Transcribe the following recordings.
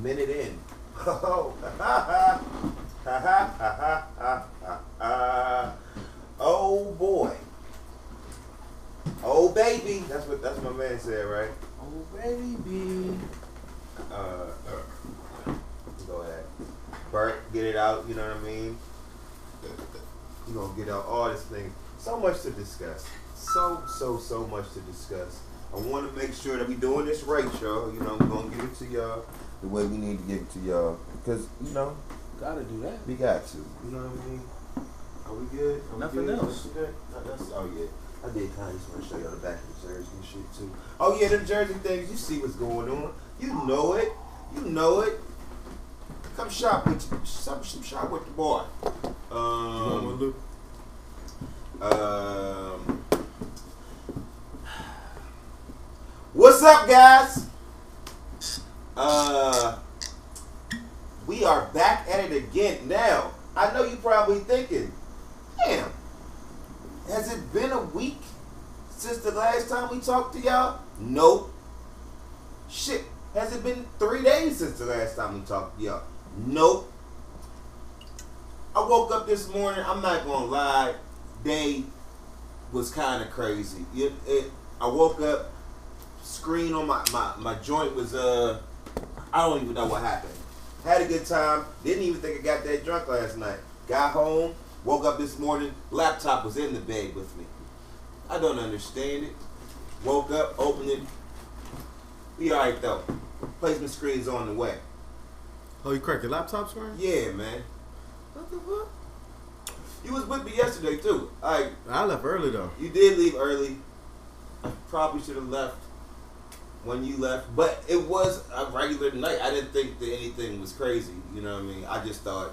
minute in. Oh boy. Oh baby. That's what my man said, right? Oh baby. Go ahead. Bert, get it out, you know what I mean? You gonna get out all this thing. So much to discuss. So much to discuss. I want to make sure that we doing this right, y'all. You know, we're gonna give it to y'all the way we need to give it to y'all. Because, you know, gotta do that. we got to. You know what I mean? Are we good? Are Nothing we good? else. Oh, yeah. I did kind of just want to show y'all the back of the jersey and shit, too. Oh, yeah, the jersey things. You see what's going on. You know it. You know it. Come shop with some shop with the boy. What's up, guys? We are back at it again. Now, I know you probably thinking, damn, has it been a week since the last time we talked to y'all? Nope. Shit, has it been 3 days since the last time we talked to y'all? Nope. I woke up this morning, I'm not gonna lie, day was kind of crazy. I woke up, screen on my joint was, I don't even know what happened. Had a good time, didn't even think I got that drunk last night. Got home, woke up this morning, laptop was in the bed with me. I don't understand it. Woke up, opened it. We alright though. Placement screen's on the way. Oh, you cracked your laptop screen? Yeah, man. What the fuck? You was with me yesterday too. I left early though. You did leave early. I probably should have left when you left, but it was a regular night. I didn't think that anything was crazy. You know what I mean? I just thought,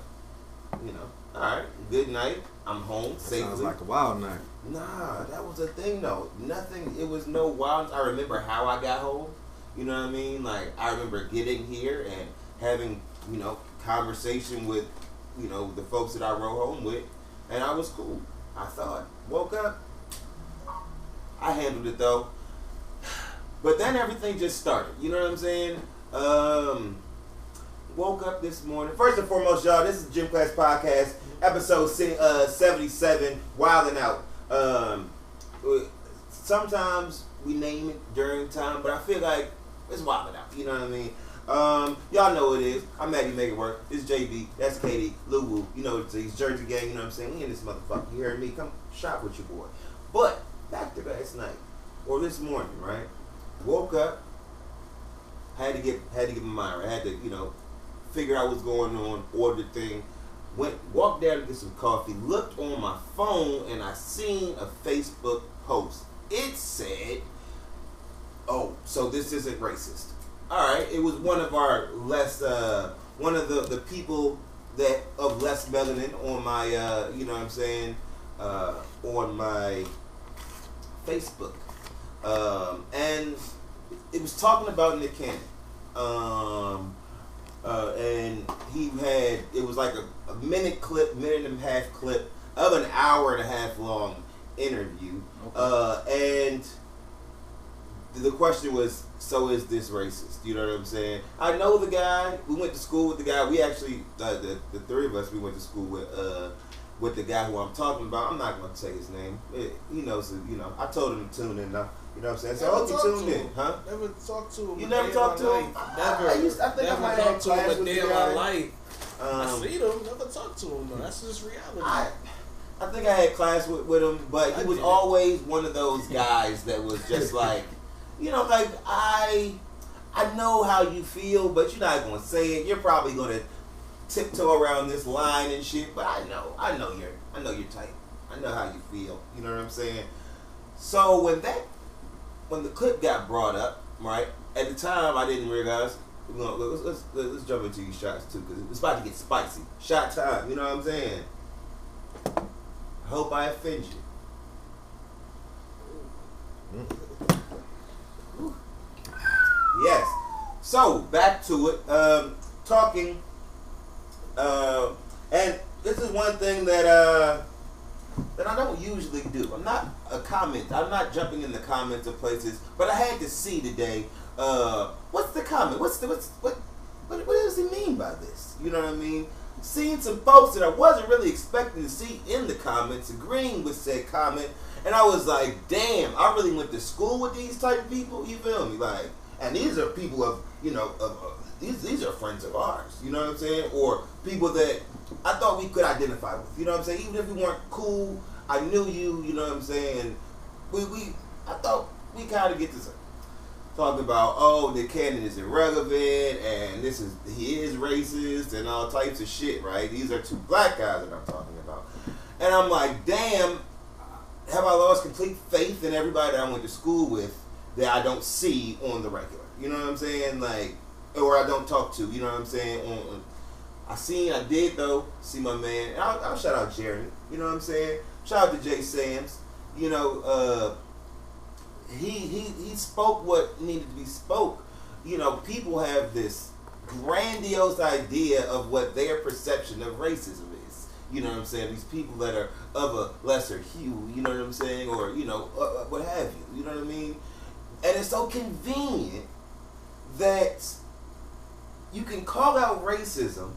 you know, all right, good night. I'm home safely. Sounds like a wild night. Nah, that was the thing though. Nothing. It was no wild. I remember how I got home. You know what I mean? Like I remember getting here and having, you know, conversation with, you know, the folks that I rode home with, and I was cool. I thought. Woke up. I handled it though. But then everything just started. You know what I'm saying? Woke up this morning. First and foremost, y'all, this is Gym Class Podcast, episode 77, Wildin Out. Sometimes we name it during time, but I feel like it's Wildin Out. You know what I mean? Y'all know what it is. I'm Maggie Make It Work. It's JB. That's Katie. Lou Woo. You know what it is. Jersey Gang. You know what I'm saying? We in this motherfucker. You heard me? Come shop with your boy. But back to last night or this morning, right? Woke up. Had to get my mind right. Had to, you know, figure out what's going on. Ordered thing. Walked down to get some coffee. Looked on my phone and I seen a Facebook post. It said, "Oh, so this isn't racist." All right, it was one of our less, one of the people that of less melanin on my, you know what I'm saying, on my Facebook, and it was talking about Nick Cannon, and he had, it was like a minute and a half clip of an hour and a half long interview, okay. And the question was, so is this racist? You know what I'm saying? I know the guy. We went to school with the guy. We actually, the three of us, we went to school with the guy who I'm talking about. I'm not going to say his name. He knows, you know, I told him to tune in now. You know what I'm saying? So I hope you tuned in, huh? Never talked to him. You never talked to him? Never. I think I might have talked to him a day of my life. I see him. Never talked to him though. That's just reality. I think I had class with him, but he was always one of those guys that was just like, you know, like I know how you feel, but you're not gonna say it. You're probably gonna tiptoe around this line and shit. But I know you're tight. I know how you feel. You know what I'm saying? So when the clip got brought up, right? At the time, I didn't realize. Let's jump into these shots too, because it's about to get spicy. Shot time. You know what I'm saying? I hope I offend you. Yes. So back to it. Talking. And this is one thing that I don't usually do. I'm not jumping in the comments of places, but I had to see today. What's the comment? What is of this. You know what I mean? Seeing some folks that I wasn't really expecting to see in the comments agreeing with said comment, and I was like, damn, I really went to school with these type of people. You feel me? Like, and these are people of, you know, these are friends of ours. You know what I'm saying? Or people that I thought we could identify with. You know what I'm saying? Even if we weren't cool, I knew you. You know what I'm saying? I thought we kind of get to talking about, oh, the canon is irrelevant, and he is racist, and all types of shit, right? These are two black guys that I'm talking about. And I'm like, damn, have I lost complete faith in everybody that I went to school with that I don't see on the regular? You know what I'm saying? Like, or I don't talk to, you know what I'm saying? I did though, see my man, and I'll shout out Jeremy, you know what I'm saying? Shout out to Jay Sams, you know, he spoke what needed to be spoke. You know, people have this grandiose idea of what their perception of racism is. You know what I'm saying? These people that are of a lesser hue, you know what I'm saying? Or, you know, what have you. You know what I mean? And it's so convenient that you can call out racism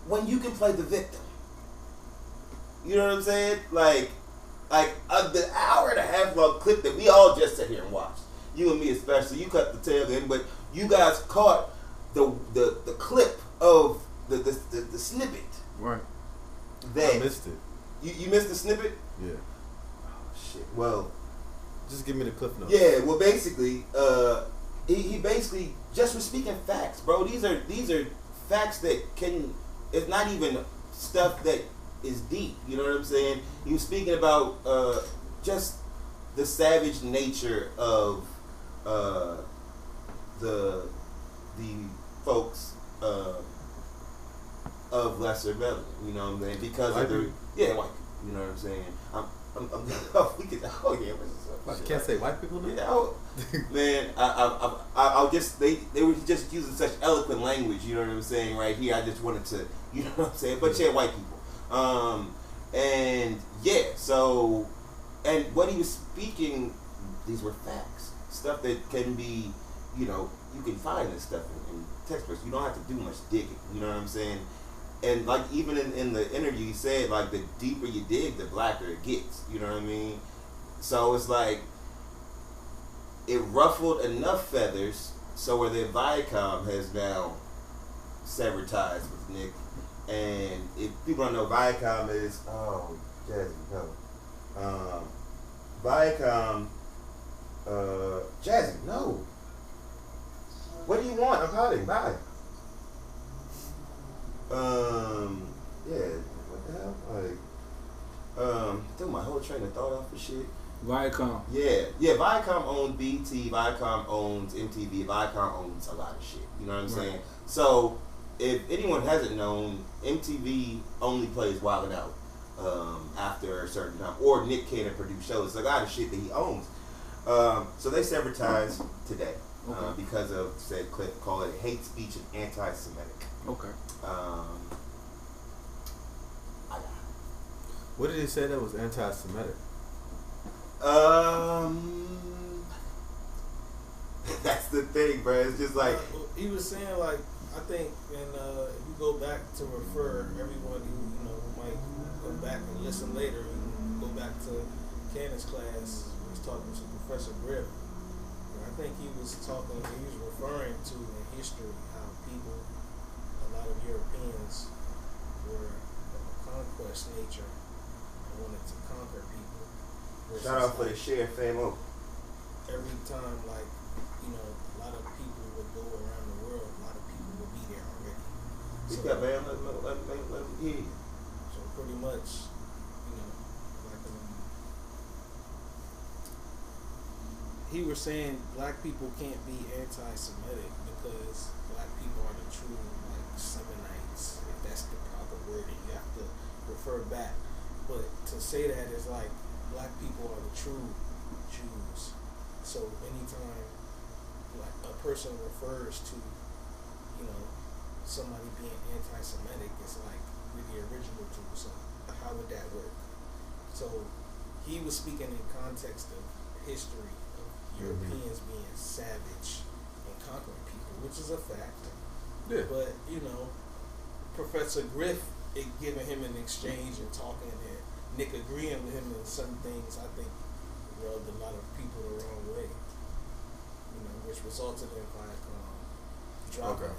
when you can play the victim. You know what I'm saying? Like the hour and a half long clip that we all just sat here and watched. You and me especially. You cut the tail end, but you guys caught the clip of the snippet. Right. I missed it. You missed the snippet? Yeah. Oh shit. Well, just give me the clip notes. Yeah. Well, basically, he basically just was speaking facts, bro. These are facts that can. It's not even stuff that is deep. You know what I'm saying? He was speaking about just the savage nature of the folks of lesser melanin. You know what I'm saying? Because white of the white. You know what I'm saying? You can't say white people now? Yeah, man, I'll just they were just using such eloquent language. You know what I'm saying? Right here, I just wanted to, you know what I'm saying? But yeah, white people. And yeah, so, and what he was speaking, these were facts, stuff that can be, you know, you can find this stuff in textbooks. You don't have to do much digging. You know what I'm saying? And like even in the interview, he said like the deeper you dig, the blacker it gets. You know what I mean? So it's like it ruffled enough feathers so where the Viacom has now severed ties with Nick. And if people don't know, Viacom is Viacom, Jazzy, no. What do you want? I'm calling. Bye. Yeah. What the hell? Like, threw my whole train of thought off for shit. Viacom. Yeah. Viacom owns BT. Viacom owns MTV. Viacom owns a lot of shit. You know what I'm saying? So, if anyone hasn't known, MTV only plays Wildin Out after a certain time, or Nick Cannon produce shows. It's a lot of shit that he owns. So they severed ties today because of said clip, call it hate speech and anti-Semitic. Okay. What did he say that was anti-Semitic? That's the thing, bro. It's just like he was saying, like, I think, and if you go back to refer everyone who might go back and listen later, and go back to Cannon's class, he was talking to Professor Griff. I think he was referring to in history how people, a lot of Europeans, were of a conquest nature and wanted to conquer people. Shout out for the share famo. Every time, like, a lot of people would go around the world, a lot of people would be there already. So, man, let me hear you. So pretty much, he was saying black people can't be anti-Semitic because black people are the true, like, Seminites, if that's the proper wording. You have to refer back. But to say that is like black people are the true Jews. So anytime like a person refers to, somebody being anti-Semitic, it's like we're the original Jews. So how would that work? So he was speaking in context of history of Europeans being savage and conquering people, which is a fact. Yeah. But, you know, Professor Griff, it giving him an exchange and talking and Nick agreeing with him in certain things, I think rubbed a lot of people the wrong way. You know, which resulted in Viacom dropping it.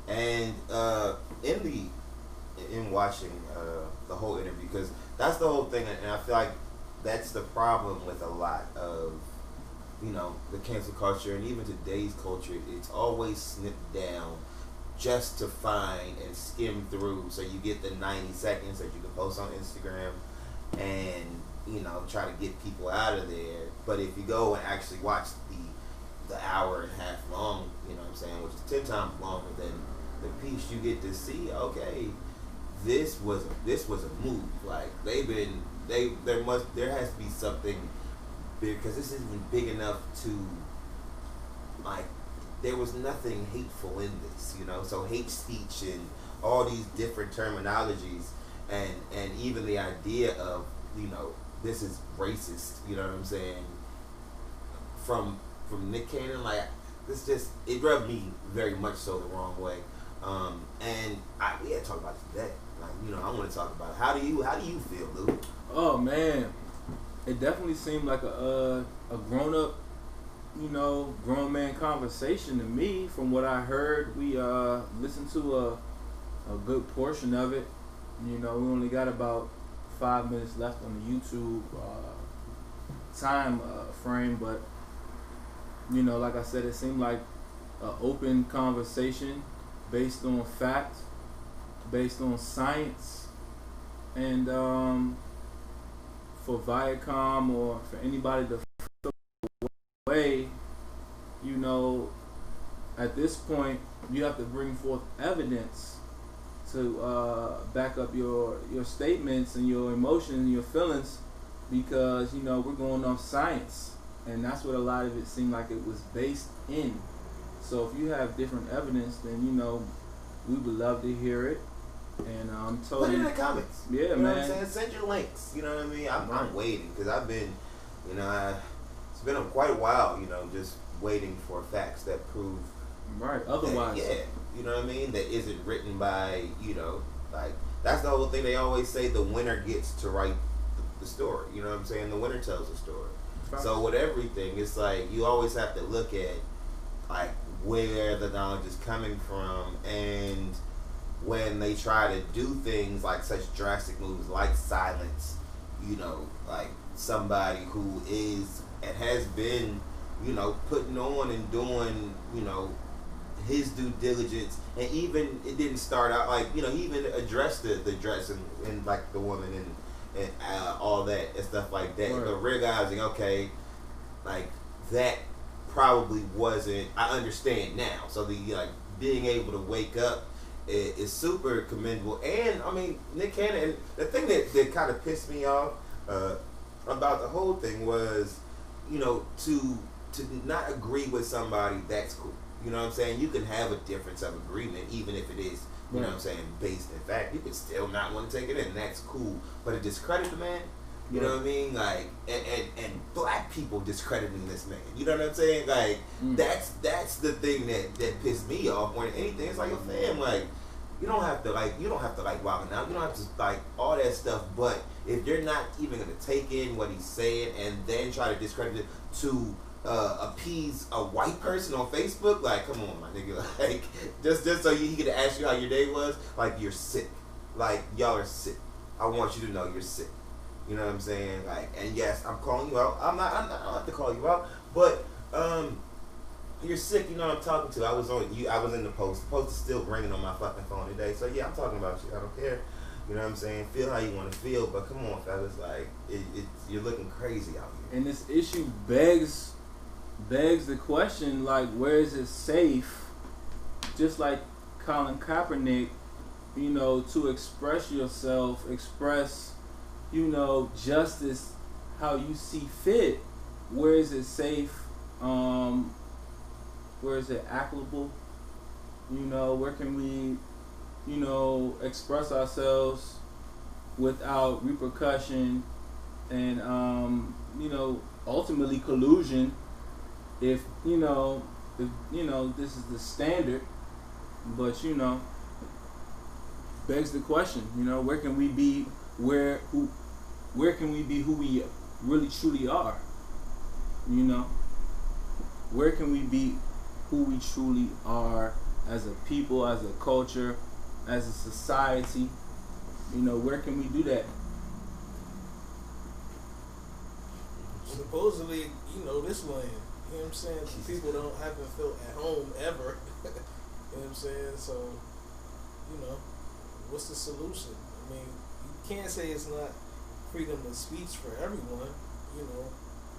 And in watching the whole interview, because that's the whole thing, and I feel like that's the problem with a lot of, you know, the cancel culture and even today's culture. It's always snipped down just to find and skim through, so you get the 90 seconds that you can post on Instagram and, you know, try to get people out of there. But if you go and actually watch the hour and a half long, you know what I'm saying, which is 10 times longer than the piece, you get to see, okay, this was a move. Like, there has to be something big, because this isn't big enough to, like, there was nothing hateful in this, you know. So hate speech and all these different terminologies, and even the idea of, you know, this is racist, you know what I'm saying, from Nick Cannon, like, this just, it rubbed me very much so the wrong way. And we had to talk about it today. Like, you know, I want to talk about it. How do you feel, Lou? Oh man, it definitely seemed like a grown up, you know, grown man conversation to me. From what I heard, we listened to a good portion of it. You know, we only got about 5 minutes left on the YouTube time frame, but you know, like I said, it seemed like an open conversation based on fact, based on science, and for Viacom or for anybody to feel away, you know, at this point you have to bring forth evidence to back up your statements and your emotions and your feelings, because, you know, we're going off science, and that's what a lot of it seemed like it was based in. So if you have different evidence, then, you know, we would love to hear it. And I'm totally... Put it in the comments. Yeah, you know man. What I'm saying? Send your links. You know what I mean? I'm waiting, because I've been, you know, it's been quite a while, you know, just waiting for facts that prove... Right, otherwise... That, yeah, you know what I mean? That isn't written by, you know, like, that's the whole thing. They always say the winner gets to write the story. You know what I'm saying? The winner tells the story. Right. So with everything, it's like, you always have to look at, like, where the knowledge is coming from, and when they try to do things like such drastic moves like silence, you know, like somebody who is and has been, you know, putting on and doing, you know, his due diligence, and even it didn't start out like, you know, he even addressed the dress and like the woman and all that and stuff like that. Right. But realizing, okay, like that probably wasn't. I understand now. So the like being able to wake up is super commendable. And I mean, Nick Cannon. And the thing that kind of pissed me off about the whole thing was, you know, to not agree with somebody, that's cool. You know what I'm saying? You can have a difference of agreement, even if it is, you know what I'm saying, based in fact. You can still not want to take it in, that's cool. But to discredit the man, you know what I mean? Like, and black people discrediting this man. You know what I'm saying? Like, that's the thing that pissed me off more than anything. It's like, fam, like, you don't have to like Wildin Out. You don't have to like all that stuff. But if you're not even gonna take in what he's saying and then try to discredit it to appease a white person on Facebook, like, come on, my nigga. Like, just so he could ask you how your day was, like, you're sick. Like, y'all are sick. I want you to know you're sick. You know what I'm saying? Like, and yes, I'm calling you out. I don't have to call you out, but you're sick. You know what I'm talking to. I was in the post. The post is still ringing on my fucking phone today. So yeah, I'm talking about you. I don't care. You know what I'm saying? Feel how you want to feel, but come on, fellas. Like, you're looking crazy out here. And this issue begs the question, like, where is it safe? Just like Colin Kaepernick, you know, to express yourself, express, you know, justice how you see fit. Where is it safe? Where is it applicable? You know, where can we, you know, express ourselves without repercussion and, you know, ultimately collusion if, you know, you know, this is the standard, but you know, begs the question, you know, where can we be where can we be who we really truly are? You know? Where can we be who we truly are as a people, as a culture, as a society? You know, where can we do that? Supposedly, you know, this land, you know what I'm saying? People haven't felt at home ever. You know what I'm saying? So, you know, what's the solution? I mean, you can't say it's not freedom of speech for everyone, you know,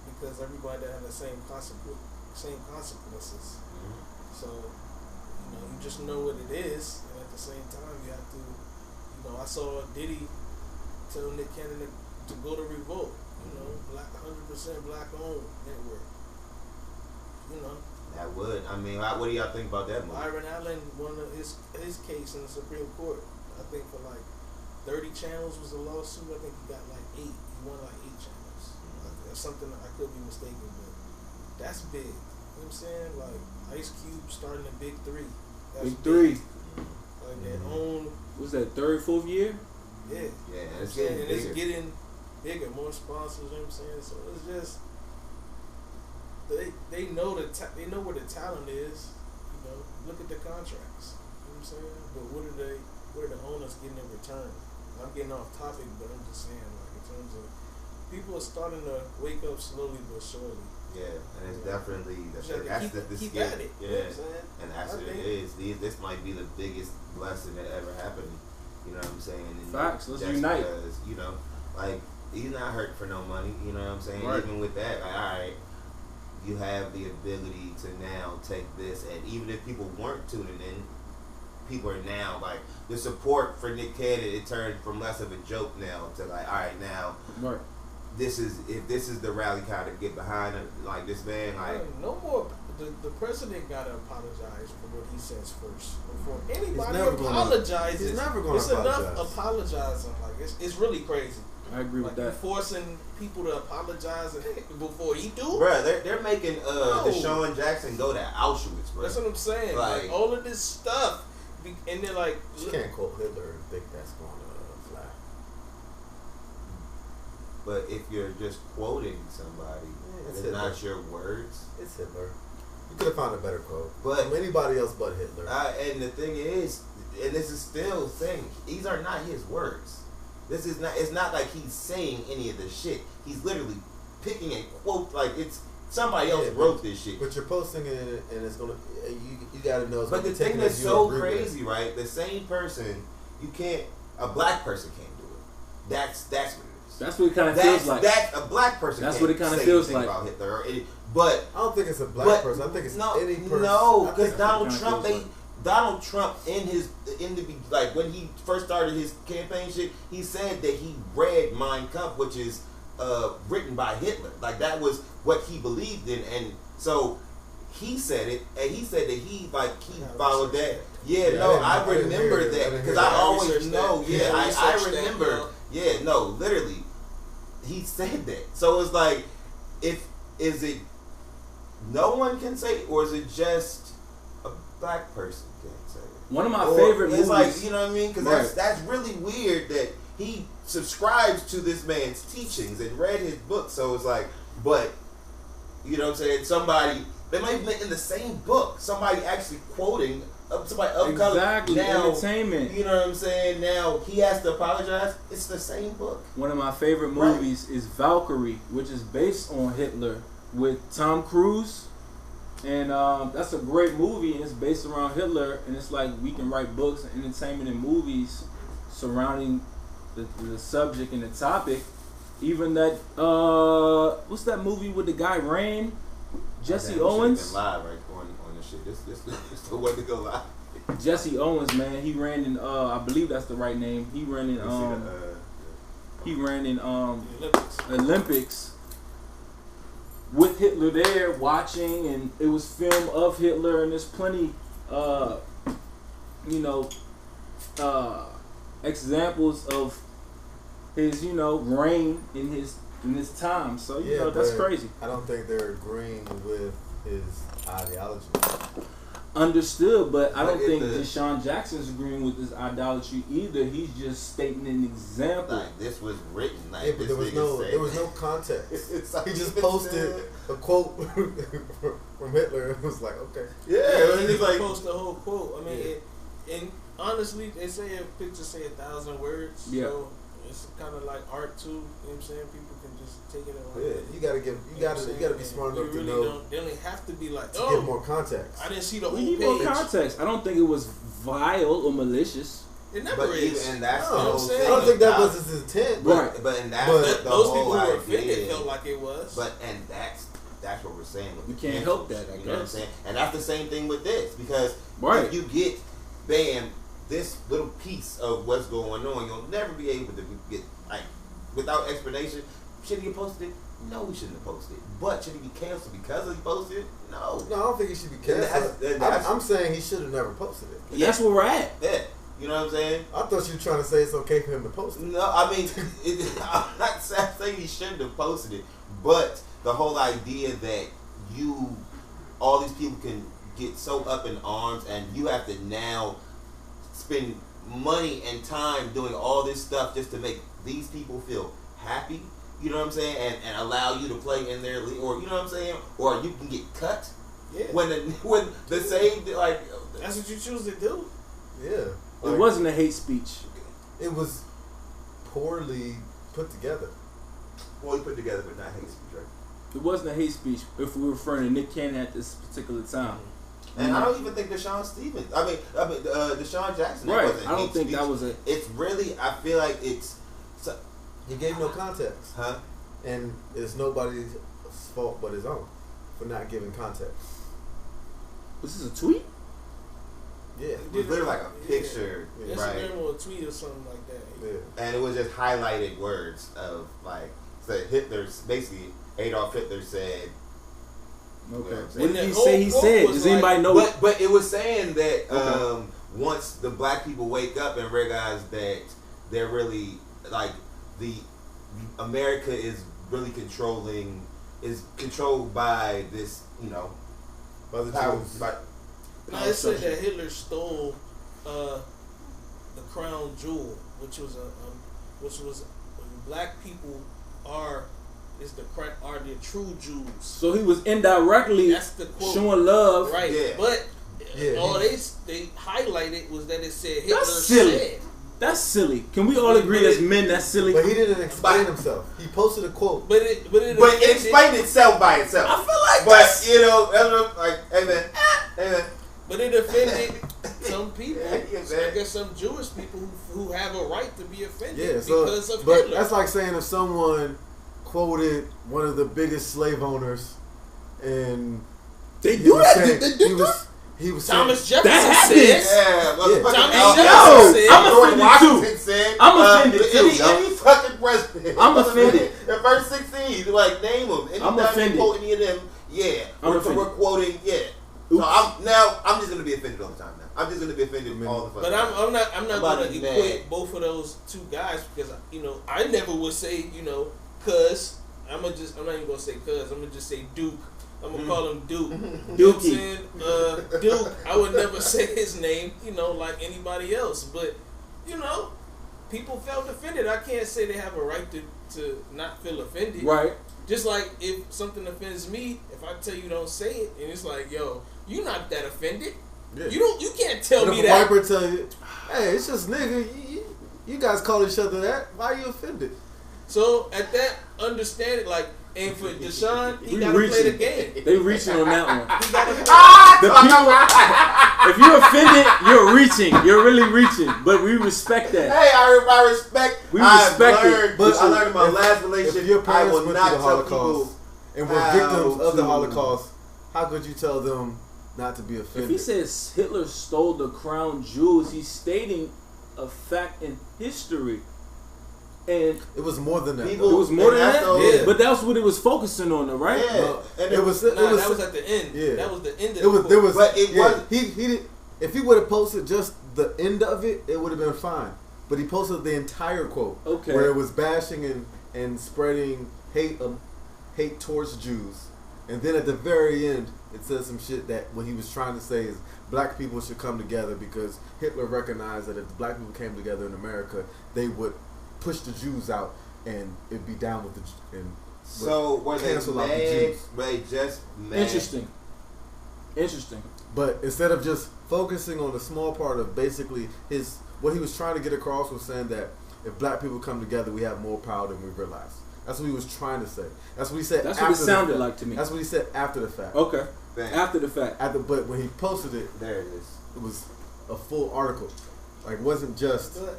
because everybody have the same consequences. Mm-hmm. So, you know, you just know what it is, and at the same time, you have to, you know, I saw Diddy tell Nick Cannon to go to Revolt, you know, 100% black owned network. You know. That would. I mean, what do y'all think about that movie? Byron Allen won his case in the Supreme Court. I think for like 30 channels was the lawsuit. I think he got like 8. He won like 8 channels. That's something I could be mistaken, but that's big. You know what I'm saying? Like Ice Cube starting the Big 3. That's Big 3. Like their own. Was that 3rd, 4th year? Yeah. Yeah, it's getting bigger, more sponsors. You know what I'm saying? So it's just. They know they know where the talent is, you know. Look at the contracts, you know what I'm saying. But what are the owners getting in return? I'm getting off topic, but I'm just saying, like in terms of people are starting to wake up slowly but surely. Yeah, and it's definitely the keep at it. Yeah, You know what I'm saying? And that's what it is. This might be the biggest blessing that ever happened. You know what I'm saying? And facts. Let's unite. Because, you know, like he's not hurt for no money. You know what I'm saying? Right. Even with that, like, all right. You have the ability to now take this, and even if people weren't tuning in, people are now like the support for Nick Cannon. It turned from less of a joke now to like, all right, now, right. This is the rally kind of get behind it, like this man, like no more. The president gotta apologize for what he says first before anybody apologizes. He's never gonna It's apologize. enough apologizing. Like it's really crazy. I agree with that. You're forcing people to apologize before he do. Bruh, they're making DeSean Jackson go to Auschwitz, bro. That's what I'm saying. Like all of this stuff, and they're like, you can't quote Hitler and think that's going to fly. But if you're just quoting somebody, it's not your words. It's Hitler. You could have found a better quote, but from anybody else but Hitler. And the thing is, and this is still saying, these are not his words. This is not. It's not like he's saying any of the shit. He's literally picking a quote. Like it's somebody else wrote this shit. But you're posting it, and it's gonna. You gotta know. It's but the thing that's so crazy, right? The same person, you can't. A black person can't do it. That's what it is. That's what it kind of feels like. That a black person. That's can't what it kind of say feels anything like. About Hitler, but I don't think it's a black person. I think it's any person. No, because Donald Trump. Donald Trump like when he first started his campaign shit, he said that he read Mein Kampf, which is written by Hitler. Like that was what he believed in, and so he said it, and he said that he followed that. Yeah, I remember that because I always know. Yeah, I remember. Yeah, no, literally, he said that. So it's like, is it no one can say it, or is it just a black person can't say it? One of my favorite movies. It's like, you know what I mean? Because that's really weird that he subscribes to this man's teachings and read his book. So it's like, but, you know what I'm saying? Somebody, they might be in the same book. Somebody actually quoting somebody of color. Exactly, now, entertainment. You know what I'm saying? Now he has to apologize. It's the same book. One of my favorite movies is Valkyrie, which is based on Hitler with Tom Cruise. And that's a great movie, and it's based around Hitler. And it's like we can write books and entertainment and movies surrounding the subject and the topic. Even that, what's that movie with the guy ran? Jesse Owens. Live right on this shit. This the way to go live. Jesse Owens, man, he ran in. I believe that's the right name. He ran in. He ran in Olympics. With Hitler there watching, and it was film of Hitler, and there's plenty, examples of his, reign in his time. So that's crazy. I don't think they're agreeing with his ideology. Understood, but I don't think DeSean Jackson's agreeing with this idolatry either. He's just stating an example. Like this was written. Like Yeah, but there was no context. He just posted a quote from Hitler and was like, okay. Yeah, he he's like post the whole quote. I mean, and honestly, they say a picture say 1,000 words. Yeah. So it's kind of like art too. You know what I'm saying? People can just take it and You gotta be smart enough to know. They only have to be like, to give more context. I didn't see the whole We need page. more context. I don't think it was vile or malicious. It never is. And that's no, the whole I'm saying. thing. I don't think that was his intent. Right. But that's But the those whole people who were idea. offended felt like it was. But that's what we're saying. With We the can't help that, I You know what I'm guess. saying? And that's the same thing with this because if you get this little piece of what's going on, you'll never be able to get like without explanation. Should he have posted it? No, we shouldn't have posted it. But should he be canceled because he posted it? No. No, I don't think he should be canceled. I'm saying he should have never posted it. That's where we're at. Yeah. You know what I'm saying? I thought you were trying to say it's okay for him to post it. No, I mean, I'm not saying he shouldn't have posted it, but the whole idea that all these people can get so up in arms and you have to now spend money and time doing all this stuff just to make these people feel happy, you know what I'm saying, and allow you to play in their league, or you know what I'm saying, or you can get cut. Yeah. When the same like that's what you choose to do. Yeah. It wasn't a hate speech. It was poorly put together. Well, put together, but not hate speech, right? It wasn't a hate speech if we were referring to Nick Cannon at this particular time. And I don't even think DeSean Jackson. Right. Wasn't I don't hate think speech. that was a. It's really. I feel like it's. He gave no context. Huh? And it's nobody's fault but his own for not giving context. Was this a tweet? Yeah. It was literally like a picture, Yeah. right? Instagram or a tweet or something like that. Yeah. And it was just highlighted words of like, so Hitler's basically Adolf Hitler said. Okay. What What did he say? He said. Does anybody know? But it was saying that once the black people wake up and realize that they're really like the America is really controlled by this, By the power. Jews. No, it said that Hitler stole the crown jewel, which was black people are the true Jews. So he was indirectly That's the quote. showing love. Right, Yeah. but Yeah, all they highlighted was that it said Hitler That's silly. said. That's silly. Can we all agree as men that's silly? But he didn't explain himself. He posted a quote. But it explained itself by itself. I feel like But that's, like, amen. but it offended some people. Yeah, So I guess some Jewish people who have a right to be offended Yeah, so because of but Hitler. that's like saying if someone quoted one of the biggest slave owners and They he do was that. saying- They do that. he was Thomas saying, Jefferson That said. Yeah, motherfucking Thomas Al- Jefferson said. I'm George offended Washington too. said. I'm offended too, Any fucking president. I'm offended. In verse 16, like name them. Anytime you offended. quote any of them, I'm we're offended. quoting, yeah. So I'm just gonna be offended all the time now. I'm just gonna be offended all the fucking But time. I'm not I'm going about to to be equate mad. both of those two guys because I never would say cuz I'm not even gonna say cuz I'm gonna just say Duke. I'm gonna call him Duke. You know what I'm saying? Duke. I would never say his name, like anybody else. But people felt offended. I can't say they have a right to not feel offended. Right. Just like if something offends me, if I tell you don't say it, and it's like, yo, you not that offended. yeah. You can't tell But me if a that. white person tell you, hey, it's just nigga, you guys call each other that, why are you offended? So at that understanding, and for DeSean, he We gotta play the reaching. game. They reaching on that one. He gotta play. The people, if you're offended, you're reaching. You're really reaching. But we respect that. Hey, I respect. We respect it. But I But learned in my if- last relationship. If your I parents will went not through the tell Holocaust people and were how victims of the to- Holocaust, how could you tell them not to be If offended? he says Hitler stole the crown jewels, he's stating a fact in history. And it was more than that. People- though. it was more than And that? that's the- Yeah. But that's what it was focusing on, though, right? Yeah, No, and it was. Nah, It was. that was at the end. Yeah. That was the end of It was. the There was. But it yeah, wasn't- He did. If he would have posted just the end of it, it would have been fine. But he posted the entire quote, Okay. where it was bashing and spreading hate towards Jews, and then at the very end it says some shit that what he was trying to say is black people should come together because Hitler recognized that if the black people came together in America, they would push the Jews out and it'd be down with the and so were they cancel out the mad? Jews. Were they just mad? Interesting. But instead of just focusing on the small part of basically what he was trying to get across was saying that if black people come together, we have more power than we realize. That's what he was trying to say. That's what he said. That's what it sounded like to me. That's what he said after the fact. Okay. Bang. After the fact. But when he posted it, There it is. it was a full article. Like, it wasn't just. But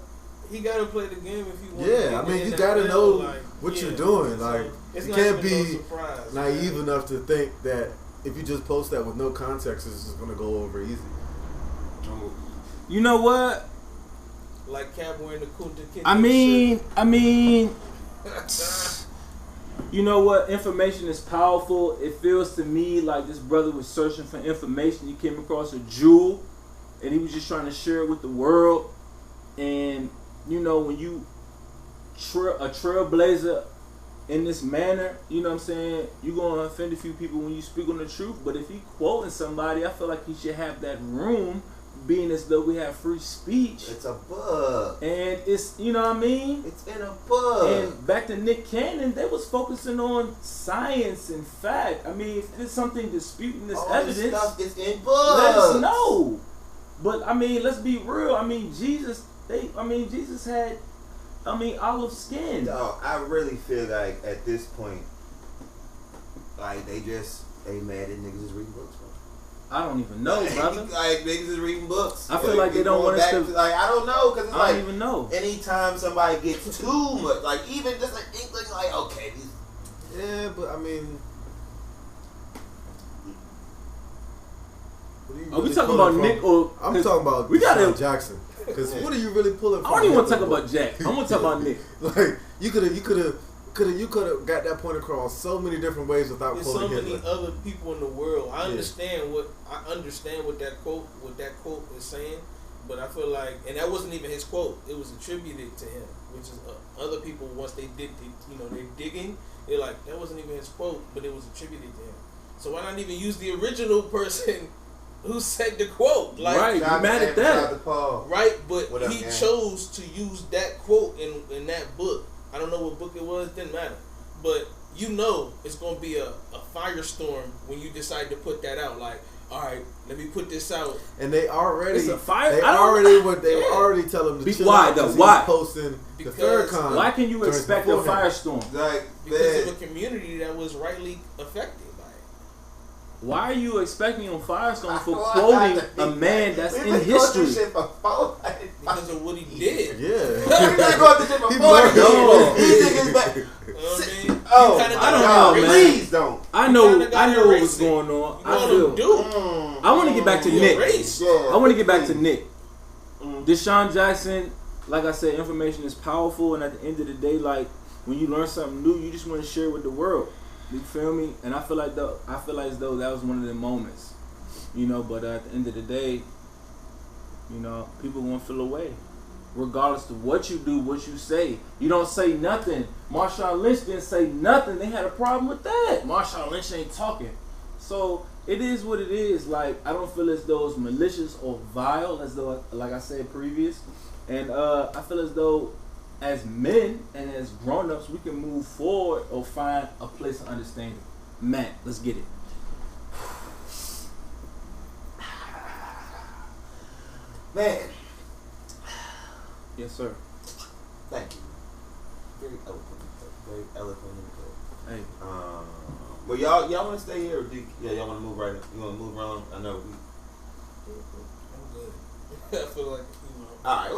he gotta play the game if he wants. Yeah, I mean, you gotta know what you're doing. Like, you can't be naive enough to think that if you just post that with no context, it's just gonna go over easy. You know what? Like Cap wearing the Kunta Kinte I mean, you know what? Information is powerful. It feels to me like this brother was searching for information. He came across a jewel, and he was just trying to share it with the world. And you know, when you a trailblazer in this manner, you know what I'm saying, you're gonna offend a few people when you speak on the truth. But if he quoting somebody, I feel like he should have that room, being as though we have free speech. It's a book. And it's, you know what I mean? It's in a book. And back to Nick Cannon, they was focusing on science and fact. I mean, if there's something disputing this All evidence, this stuff is in books. let us know. But I mean, let's be real. I mean, Jesus had, olive skin. No, I really feel like at this point, like they mad at niggas is reading books, bro. I don't even know, brother. Like niggas is reading books. I feel like they don't want us to. Like I don't know, cause it's I don't even know. Anytime somebody gets too much, like even just an inkling, like okay, Yeah, but I mean, are we talking about Nick or? I'm talking about DeSean Jackson. Because what are you really pulling from? I don't even want to talk about Jack. I'm gonna talk about Nick. Like you could have got that point across so many different ways without There's quoting so many Hitler. other people in the world. I understand what that quote is saying, but I feel like, and that wasn't even his quote. It was attributed to him, which is other people once they did, they're digging. They're like that wasn't even his quote, but it was attributed to him. So why not even use the original person who said the quote? Like, right, you mad at that? Right, but he chose to use that quote in that book. I don't know what book it was, didn't matter. But you know it's going to be a firestorm when you decide to put that out. Like, all right, let me put this out. And they already, it's a fire. They already tell him to chill out. Why? Posting the third con. Why can you expect a firestorm? Like, because of a community that was rightly affected. Why are you expecting a firestorm for quoting a man that's in history? Because of what he did. Yeah. I don't know, man. Please don't. I know what was going on. I want to get back to Nick. I want to get back to Nick. DeSean Jackson, like I said, information is powerful, and at the end of the day, like when you learn something new, you just want to share it with the world. You feel me? And I feel as though that was one of the moments, But at the end of the day, people gonna feel away, regardless of what you do, what you say. You don't say nothing. Marshawn Lynch didn't say nothing. They had a problem with that. Marshawn Lynch ain't talking. So it is what it is. Like I don't feel as though it's malicious or vile, as though, like I said previous, and I feel as though, as men and as grown-ups, we can move forward or find a place of understanding. Matt, let's get it. Man. Yes, sir. Thank you. Very eloquent. Very eloquent. Hey. Well, y'all want to stay here, or y'all want to move right? You want to move around? I know. I'm good. I feel like All right.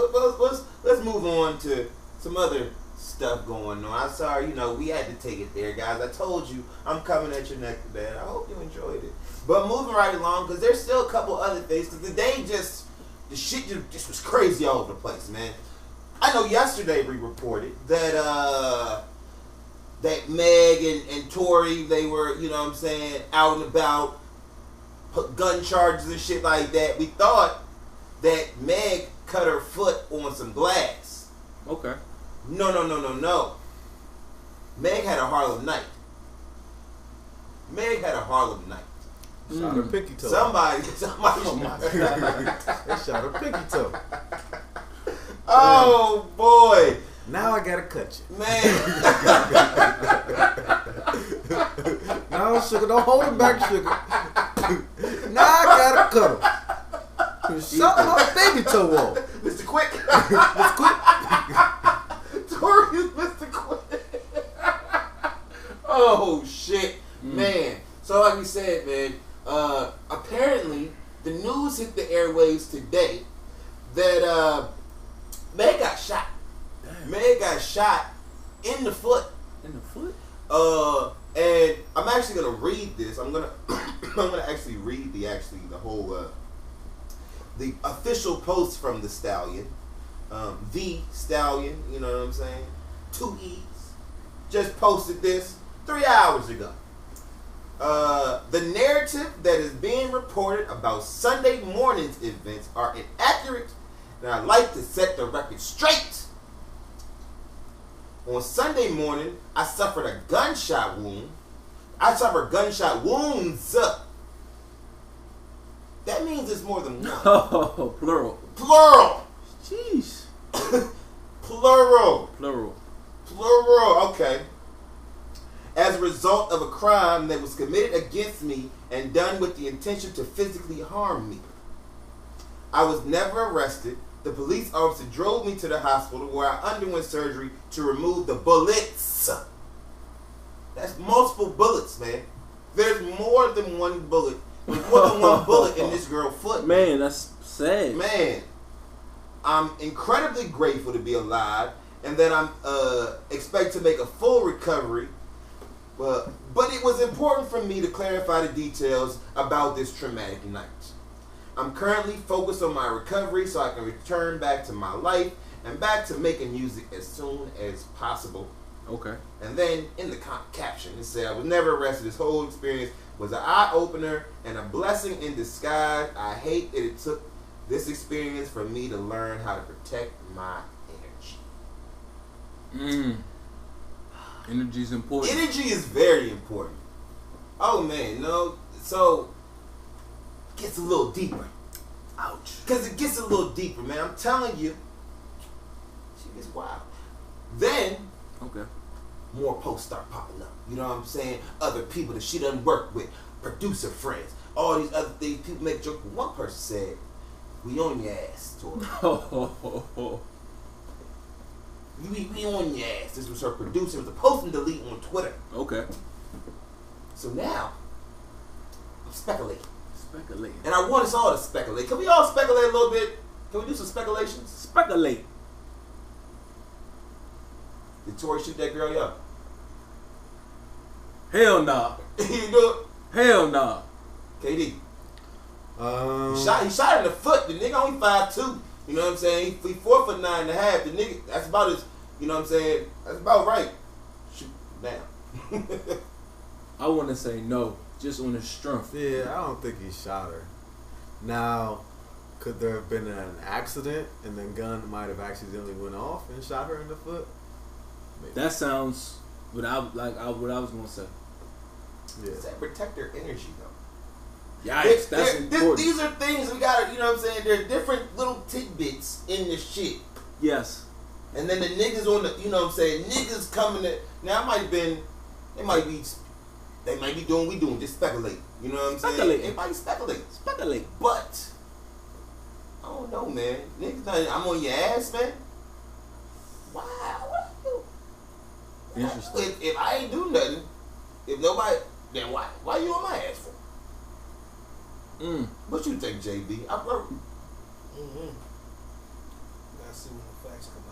Let's move on to some other stuff going on. I'm sorry, we had to take it there, guys. I told you I'm coming at your neck today. I hope you enjoyed it. But moving right along, because there's still a couple other things. Because the shit just was crazy all over the place, man. I know yesterday we reported that that Meg and Tory, they were, out and about, put gun charges and shit like that. We thought that Meg cut her foot on some glass. Okay. No. Meg had a Harlem night. Shot her pinky toe. Somebody. They shot her pinky toe. Oh boy. Now I gotta cut you. Man. No, sugar, don't hold him back, sugar. Now I gotta cut him. Shot my baby toe off. Mr. Quick. Mr. Quick. Tori is Mr. Quick. Oh shit, man. So like we said, man, apparently the news hit the airwaves today that Meg got shot. Damn. Meg got shot in the foot. In the foot? And I'm actually gonna read this. I'm gonna actually read the whole the official post from the Stallion. The Stallion, you know what I'm saying? 2 E's. Just posted this 3 hours ago. The narrative that is being reported about Sunday morning's events are inaccurate, and I'd like to set the record straight. On Sunday morning, I suffered a gunshot wound. I suffered gunshot wounds. That means it's more than one. Oh, plural. Plural. Jeez. Plural. Plural. Plural. Okay. As a result of a crime that was committed against me and done with the intention to physically harm me. I was never arrested. The police officer drove me to the hospital where I underwent surgery to remove the bullets. That's multiple bullets, man. There's more than one bullet. There's more than one bullet in this girl's foot. Man, that's sad. Man, I'm incredibly grateful to be alive and that I'm expect to make a full recovery. But it was important for me to clarify the details about this traumatic night. I'm currently focused on my recovery so I can return back to my life and back to making music as soon as possible. Okay. And then in the caption, it said, I was never arrested. This whole experience was an eye-opener and a blessing in disguise. I hate that it took this experience for me to learn how to protect my energy. Energy is important. Energy is very important. Oh, man, no. So, it gets a little deeper. Ouch. Because it gets a little deeper, man. I'm telling you. She gets wild. Then, Okay. more posts start popping up. You know what I'm saying? Other people that she doesn't work with. Producer friends. All these other things. People make jokes. One person said, we on your ass, Tori. We on your ass. This was her producer. It was a post and delete on Twitter. Okay. So now, I'm speculating. Speculate. And I want us all to speculate. Can we all speculate a little bit? Can we do some speculations? Speculate. Did Tori shoot that girl up? Hell nah. You do it? Hell nah. KD. He shot in the foot. The nigga only 5'2". You know what I'm saying? He 4'9.5". The nigga, that's about his, you know what I'm saying? That's about right. Shoot down. I want to say no, just on the strength. Yeah, I don't think he shot her. Now, could there have been an accident and then gun might have accidentally went off and shot her in the foot? Maybe. That sounds what I was gonna say. Yeah. It's that protector energy though. Yikes, that's important. These are things we gotta, you know what I'm saying? There's different little tidbits in this shit. Yes. And then the niggas on the, you know what I'm saying? Niggas coming to, now it might have been, they might be doing what we doing, just speculate. You know what I'm saying? Speculate. Everybody speculate. Speculate. But, I don't know, man. Niggas, I'm on your ass, man. Wow, what I do? Interesting. If I ain't do nothing, if nobody, then why you on my ass for? What you think, JB? Gotta see when the facts come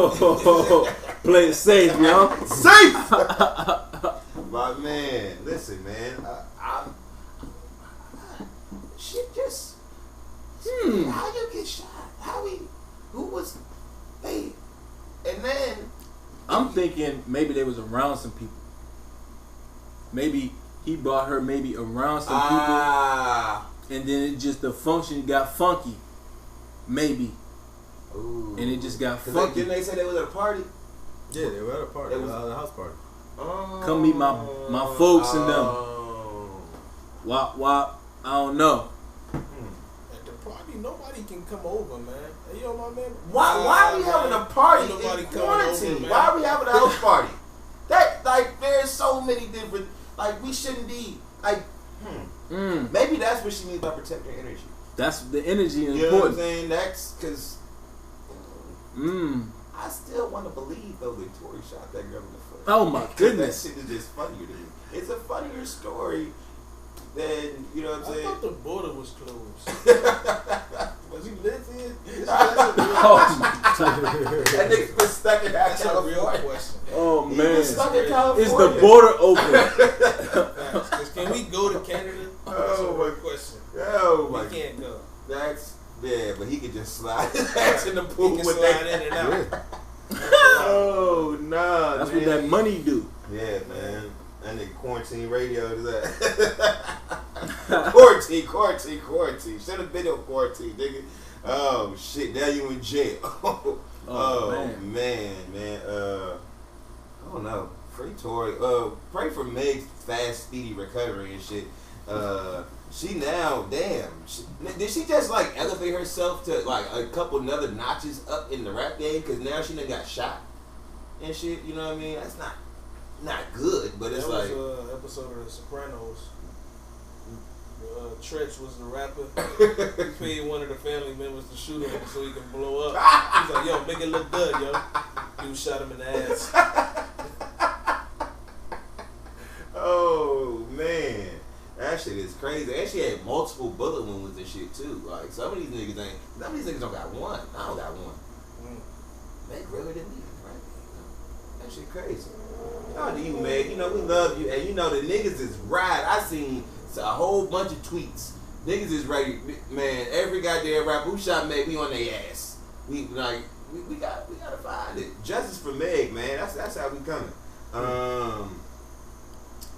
out. Play it safe, yo. Safe! But man, listen, man. Shit just... How you get shot? Who was... Hey, and then... I'm thinking maybe they was around some people. Maybe he brought her maybe around some people. And then it just, the function got funky. Maybe. Ooh. And it just got funky. Didn't they say they was at a party? Yeah, they were at a party. They was at a house party. Come meet my folks and them. Wop wop. I don't know. At the party, nobody can come over, man. Hey, yo, my man. Why are we having a party Ain't nobody in coming quarantine? over, man. Why are we having a house party? That like there's so many different like we shouldn't be like. Maybe that's what she means by protecting her energy. That's the energy You know what I'm important. saying? That's because I still want to believe though that Tory shot that girl in the foot. Oh my goodness. That shit is just funnier to me. It's a funnier story than, you know what I'm I saying? thought the border was closed. Was he live here? Oh my That nigga's been stuck in That's a real California. question. Oh He's man. been stuck in California. Is the border open? Facts. Can we go to Canada? That's a real question. Oh my. We can't go. That's yeah, but he could just slide his ass in the pool He can with slide that. in and out. Yeah. Oh nah, That's man. what that money do. Yeah, man. That nigga quarantine radio is that. quarantine. Should have been on quarantine, nigga. Oh shit, now you in jail. Oh man. I don't know. Free Tory. Pray for Meg's fast, speedy recovery and shit. She now, damn. Did she just like elevate herself to like a couple another notches up in the rap game? Because now she done got shot and shit. You know what I mean? That's not good, but it's that like. was an episode of The Sopranos. Tretch was the rapper. He paid one of the family members to shoot him so he can blow up. He's like, yo, make it look good, yo. Dude shot him in the ass. Oh man, that shit is crazy. And she had multiple bullet wounds and shit too. Like some of these niggas don't got one. I don't got one. Meg really didn't even, right? That shit crazy. Shout out to you, Meg. You know we love you, and you know the niggas is right. I seen a whole bunch of tweets. Niggas is ready, man. Every goddamn rapper who shot Meg, we on their ass. We gotta find it. Justice for Meg, man. That's how we coming.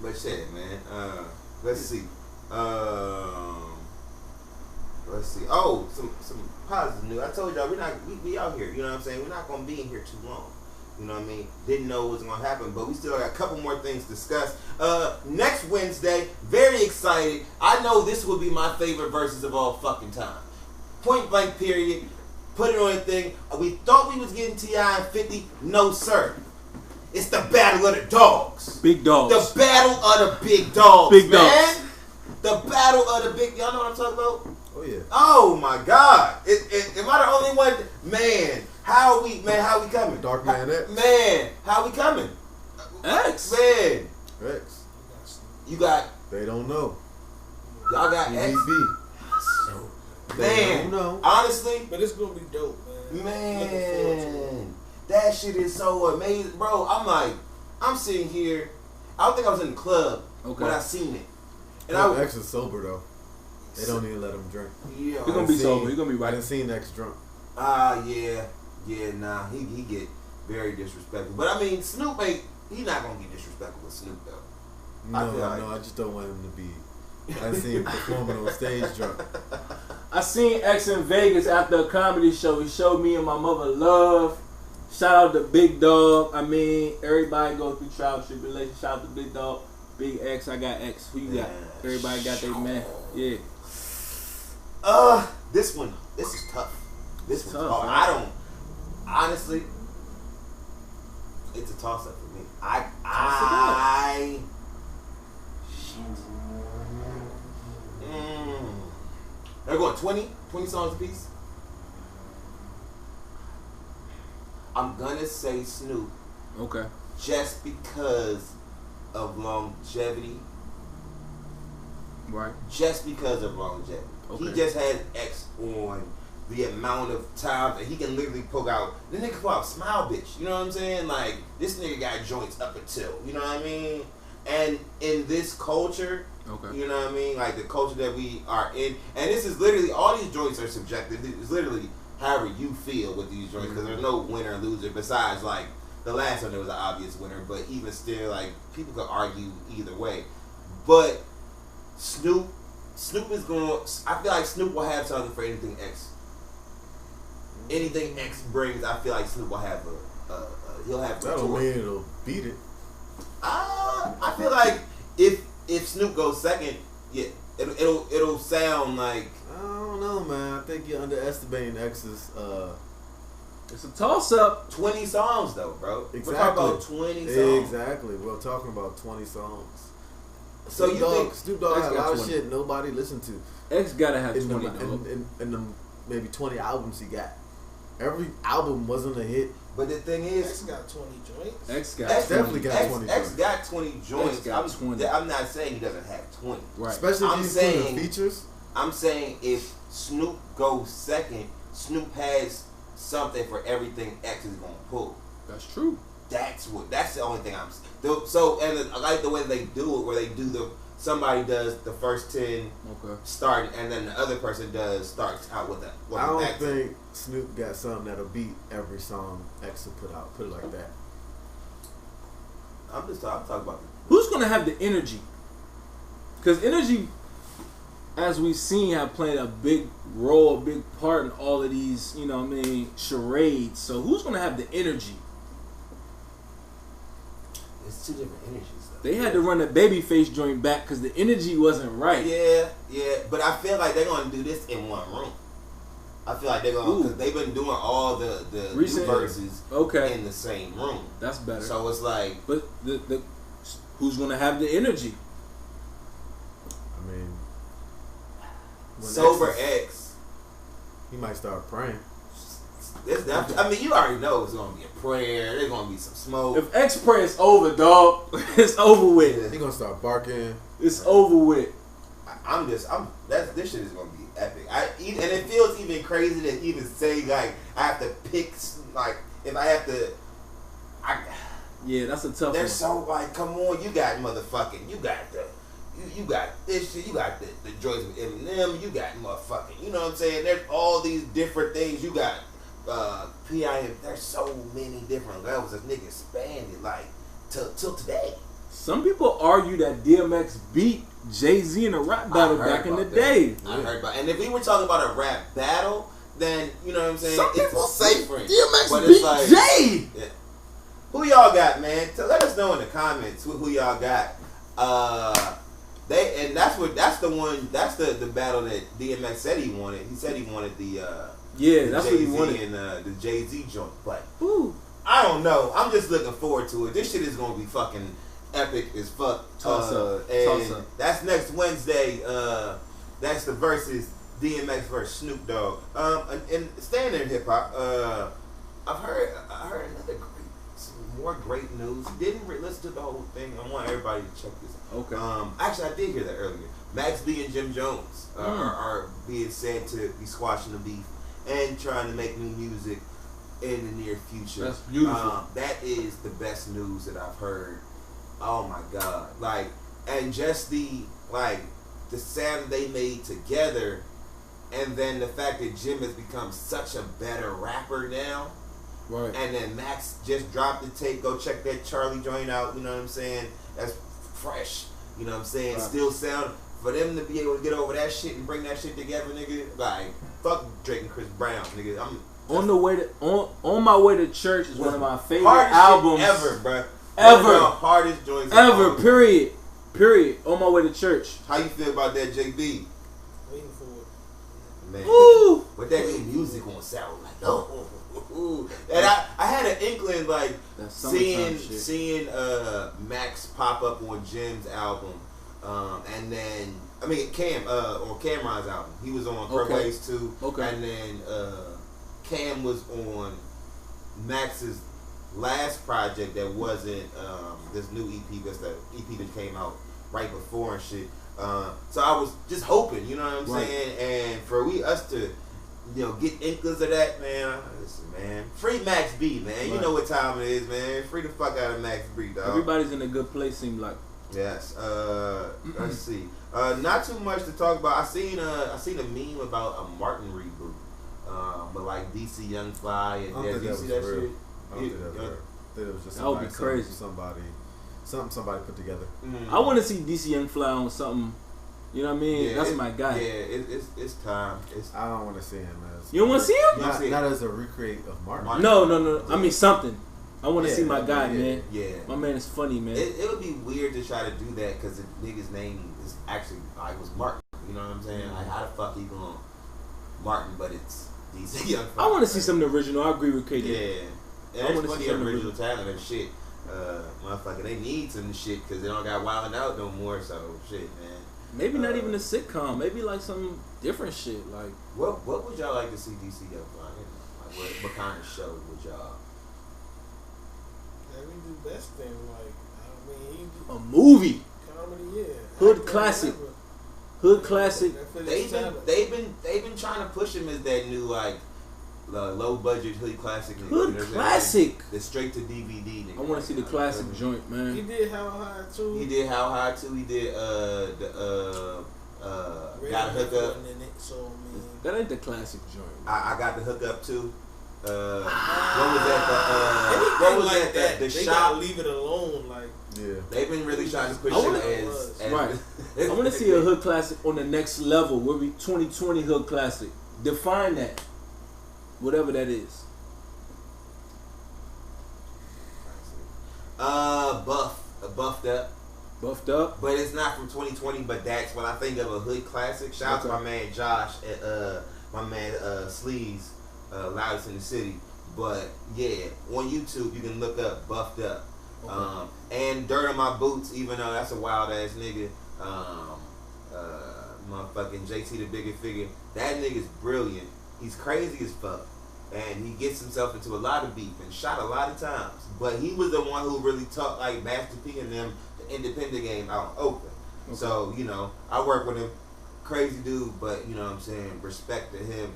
But shit, man. Let's see. Oh, some positive news. I told y'all we out here. You know what I'm saying? We're not gonna be in here too long. You know what I mean? Didn't know what was gonna happen, but we still got a couple more things to discuss. Next Wednesday, very excited. I know this will be my favorite verses of all fucking time. Point blank period. Put it on a thing. We thought we was getting T.I. and 50. No, sir. It's the battle of the dogs. Big dogs. The battle of the big dogs. Big man. dogs. The battle of the big. Y'all know what I'm talking about? Oh yeah. Oh my God. Am I the only one? Man, how we coming? Dark Man X. Man, how we coming? X. Man, X. you got. They don't know. Y'all got X. EB. They Man, don't know. Honestly, but it's gonna be dope, man. Man, that shit is so amazing, bro. I'm sitting here. I don't think I was in the club when I seen it, and X is sober though. They don't even let him drink. Yeah, He's gonna be sober. He's gonna be I right. didn't see X drunk. Yeah, nah. He get very disrespectful. But I mean, Snoop he not gonna get disrespectful with Snoop though. I just don't want him to be. I seen him performing on stage drunk. I seen X in Vegas after a comedy show. He showed me and my mother love. Shout out to Big Dog. I mean, everybody goes through trial tribulation. Shout out to Big Dog. Big X. I got X. Who you got? Everybody got their man. Yeah. This is tough. This one's tough, hard. right? I don't. Honestly, it's a toss up for me. They're going 20 songs apiece. I'm gonna say Snoop Okay. just because of longevity. Right. Just because of longevity. Okay. He just has X on the amount of times that he can literally pull out. The nigga pull out Smile Bitch. You know what I'm saying? Like, this nigga got joints up until. You know what I mean? And in this culture, Okay. you know what I mean? Like, the culture that we are in. And this is literally, all these joints are subjective. It's literally however you feel with these joints. Because there's no winner or loser besides, like, the last one there was an obvious winner. But even still, like, people could argue either way. But Snoop is going. I feel like Snoop will have something for anything X. Anything X brings, I feel like Snoop will have he'll have. That don't mean it'll beat it. I feel like if Snoop goes second, Yeah, it'll sound like. I don't know, man. I think you're underestimating X's. It's a toss up. 20 songs though, bro. Exactly. We're talking about 20 songs. Exactly. We're talking about 20 songs. So you think Snoop Dogg X had a got lot of 20. shit nobody listened to. X gotta have 20 in, though. in the maybe 20 albums he got. Every album wasn't a hit. But the thing X is, got 20 joints. X got X 20. definitely got 20 X got 20 joints. X got 20. I'm not saying he doesn't have 20. Right. Especially if I'm you include saying- the features. I'm saying if Snoop goes second, Snoop has something for everything X is gonna pull. That's true. That's the only thing I'm saying. So, and I like the way they do it, where they do somebody does the first 10 Okay. start, and then the other person starts out with that. I don't think Snoop got something that'll beat every song X will put out. Put it like that. I'm talking about. Who's gonna have the energy? Because energy, as we've seen, have played a big role, a big part in all of these, you know what I mean, charades. So who's gonna have the energy? It's two different energies, though. They had to run the Babyface joint back because the energy wasn't right. Yeah, but I feel like they're gonna do this in one room. I feel like they're gonna, because they've been doing all the Recent new verses Okay, in the same room. that's better. So it's like, But the who's gonna have the energy? I mean, when Sober X is- X. he might start praying. I mean, you already know it's gonna be a prayer. There's gonna be some smoke. If X pray, it's over, dog. It's over with. He gonna start barking. It's over with. This shit is gonna be epic. And it feels even crazy to even say like I have to pick like if I have to. Yeah, that's a tough They're one. so like, come on, you got motherfucking, you got you got this shit, you got the joints with Eminem, you got motherfucking, you know what I'm saying? There's all these different things. You got PIM. There's so many different levels of niggas spanned like till today. Some people argue that DMX beat Jay-Z in a rap battle back in the day. I heard about, and if we were talking about a rap battle, then you know what I'm saying. Some it's people safer. DMX But beat it's like, Jay. yeah. Who y'all got, man? Let us know in the comments who y'all got. That's the battle that DMX said he wanted. He said he wanted the That's what he wanted. And the Jay-Z joint. But Ooh. I don't know. I'm just looking forward to it. This shit is gonna be fucking epic as fuck. Toss up. That's next Wednesday. That's the versus DMX versus Snoop Dogg. And staying in hip hop, I heard some more great news. Didn't listen to the whole thing. I want everybody to check this out. Okay. Actually, I did hear that earlier. Max B and Jim Jones are being said to be squashing the beef and trying to make new music in the near future. That's beautiful. That is the best news that I've heard. Oh my god! Like, and just the sound they made together, and then the fact that Jim has become such a better rapper now. Right. And then Max just dropped the tape. Go check that Charlie joint out. You know what I'm saying? That's fresh. You know what I'm saying? Right. Still sound. For them to be able to get over that shit and bring that shit together, nigga. Like, fuck Drake and Chris Brown, nigga. On my way to church is one of my favorite hardest albums shit ever, bro. Ever. One of the hardest joints ever. Period. On my way to church. How you feel about that, JB? Waiting for it. Man, Woo! what that new music gonna sound like? Oh, and I had an inkling like That summertime seeing Max pop up on Jim's album, and then I mean Cam on Cameron's album. He was on Ways too. Okay. And then Cam was on Max's last project that wasn't this new EP. That's the EP that came out right before and shit. So I was just hoping, you know what I'm saying, and for us to, get inklings of that, man. Listen, man, free Max B, man. You know what time it is, man. Free the fuck out of Max B, dog. Everybody's in a good place, seem like. Yes. Let's see. Not too much to talk about. I seen a meme about a Martin reboot, but like DC Young Fly and I don't think you that see was that real. shit. I don't think that was real. I think it was just That would be crazy. Somebody put together. Mm. I want to see DC Young Fly on something. You know what I mean? That's my guy. Yeah, it's time. I don't want to see him as. You don't want to see him? Not as a recreate of Martin. No. I mean something. I want to see my guy, man. Yeah. My man is funny, man. It would be weird to try to do that because the nigga's name is actually was Martin. You know what I'm saying? Like, how the fuck he going Martin, but it's DC Young Fly. I want to see something original. I agree with KD. Yeah. And there's plenty of original talent and shit. Motherfucker, they need some shit because they don't got Wildin' Out no more. So shit, man. Maybe not even a sitcom. Maybe like some different shit. Like what would y'all like to see DC Young Fly in? Like what kind of show would y'all? Yeah, we do best thing. Like I mean, he a movie. comedy, yeah. Hood classic. Hood classic. They've been trying to push him as that new like low budget hood classic. Hood classic. The straight to DVD. Nigga. I want to see the classic joint, man. He did How High too. He did How High too. He did Got a Hook Up. That ain't the classic joint. I got the hook up too. What was that? What was like that? The they shop. gotta leave it alone. Like They've been really trying to push him as right. I want to see a hood classic on the next level. Where we 2020 hood classic. Define that. Whatever that is. Buffed Up. Buffed Up? But it's not from 2020, but that's what I think of a hood classic. Shout out to my man Josh and my man Sleaze, Loudest in the City. But yeah, on YouTube you can look up Buffed Up. Okay. And Dirt on My Boots, even though that's a wild ass nigga. Motherfucking JT the Bigger Figure. That nigga's brilliant. He's crazy as fuck. And he gets himself into a lot of beef and shot a lot of times. But he was the one who really taught like Master P and them the independent game out in Oakland. Okay. So, you know, I work with him. Crazy dude, but you know what I'm saying, respect to him.